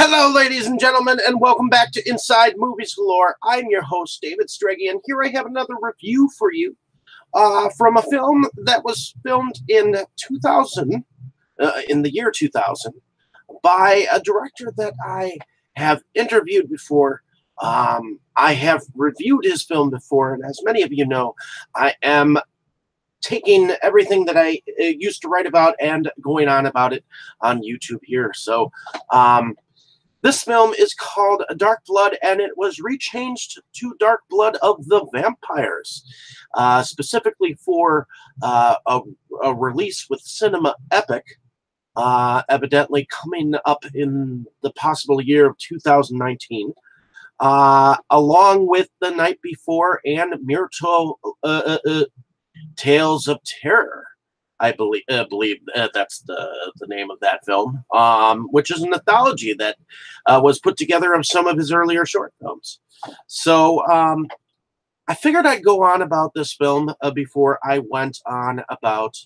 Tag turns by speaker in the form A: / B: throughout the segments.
A: Hello, ladies and gentlemen, and welcome back to Inside Movies Galore. I'm your host, David Strege, and here I have another review for you from a film that was filmed in 2000, in the year 2000, by a director that I have interviewed before. I have reviewed his film before, and as many of you know, I am taking everything that I used to write about and going on about it on YouTube here. So, this film is called Dark Blood, and it was rechanged to Dark Blood of the Vampires, specifically for a release with Cinema Epic, evidently coming up in the possible year of 2019, along with The Night Before and Myrtle Tales of Terror. I believe that's the name of that film, which is an anthology that was put together of some of his earlier short films. So I figured I'd go on about this film before I went on about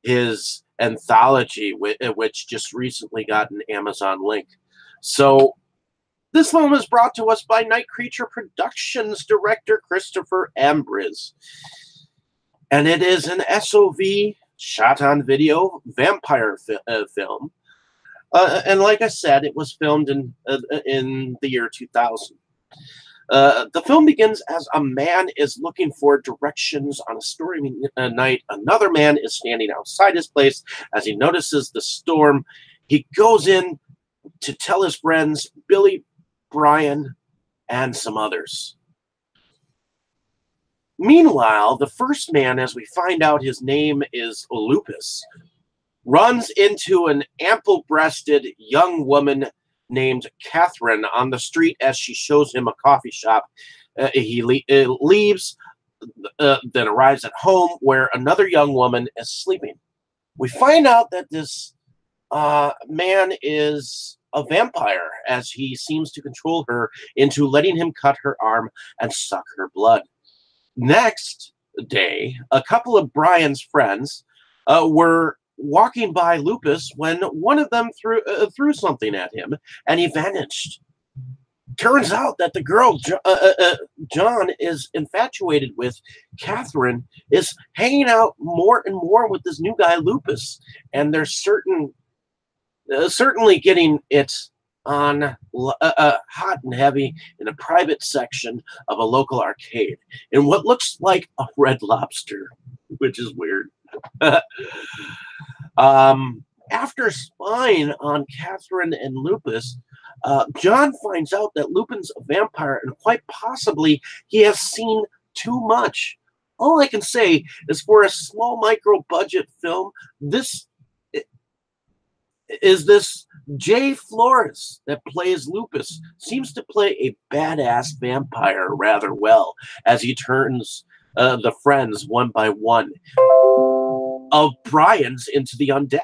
A: his anthology, which just recently got an Amazon link. So this film is brought to us by Night Creature Productions director Christopher Ambriz. And it is an SOV, shot on video, vampire film. And like I said, it was filmed in the year 2000. The film begins as a man is looking for directions on a stormy night. Another man is standing outside his place as he notices the storm. He goes in to tell his friends, Billy, Brian, and some others. Meanwhile, the first man, as we find out his name is Lupus, runs into an ample-breasted young woman named Catherine on the street as she shows him a coffee shop. He leaves, then arrives at home where another young woman is sleeping. We find out that this man is a vampire, as he seems to control her into letting him cut her arm and suck her blood. Next day, a couple of Brian's friends were walking by Lupus when one of them threw something at him, and he vanished. Turns out that the girl John is infatuated with, Catherine, is hanging out more and more with this new guy Lupus, and they're certainly getting it on hot and heavy in a private section of a local arcade in what looks like a Red Lobster, which is weird. After spying on Catherine and Lupus, John finds out that Lupin's a vampire, and quite possibly he has seen too much. All I can say is, for a small micro-budget film, this Jay Flores that plays Lupus seems to play a badass vampire rather well as he turns the friends one by one of Brian's into the undead.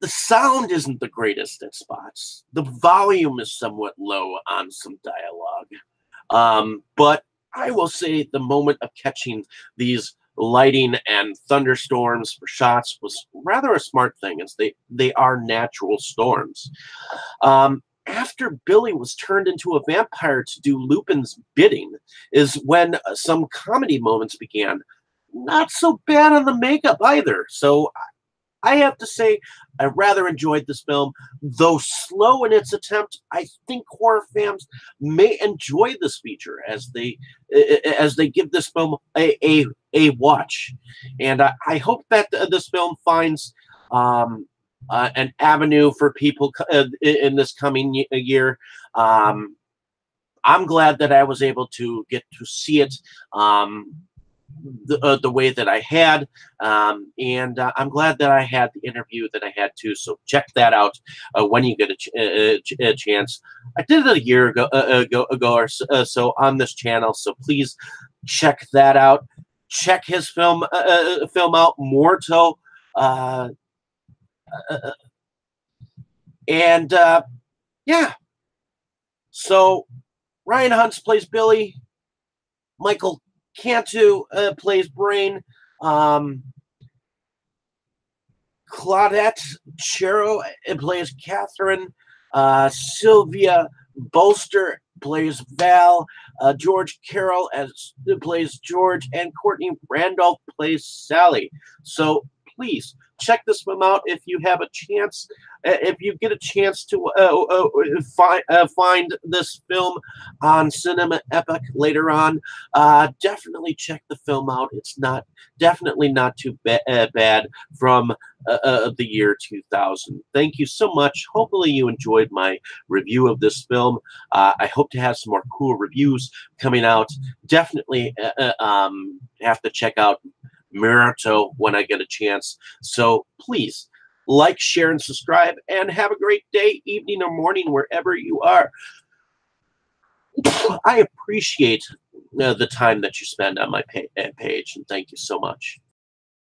A: The sound isn't the greatest at spots. The volume is somewhat low on some dialogue. But I will say the moment of catching these lighting and thunderstorms for shots was rather a smart thing, as they are natural storms. After Billy was turned into a vampire to do Lupin's bidding is when some comedy moments began. Not so bad on the makeup either. So I have to say I rather enjoyed this film. Though slow in its attempt, I think horror fans may enjoy this feature as they give this film a watch. And I hope that this film finds an avenue for people in this coming year. I'm glad that I was able to get to see it the way that I had, and I'm glad that I had the interview that I had too. So check that out when you get a chance. I did it a year ago or so on this channel, so please check that out. Check his film out, Morto, and yeah. So Ryan Hunts plays Billy. Michael Cantu plays Brain. Claudette Chero plays Catherine. Sylvia Bolster plays Val. George Carroll plays George, and Courtney Randolph plays Sally. So please check this film out if you have a chance. If you get a chance to find this film on Cinema Epic later on, definitely check the film out. It's definitely not too bad from the year 2000. Thank you so much. Hopefully you enjoyed my review of this film. I hope to have some more cool reviews coming out. Definitely have to check out Mirato when I get a chance. So please like, share, and subscribe, and have a great day, evening, or morning, wherever you are. I appreciate the time that you spend on my page, and thank you so much.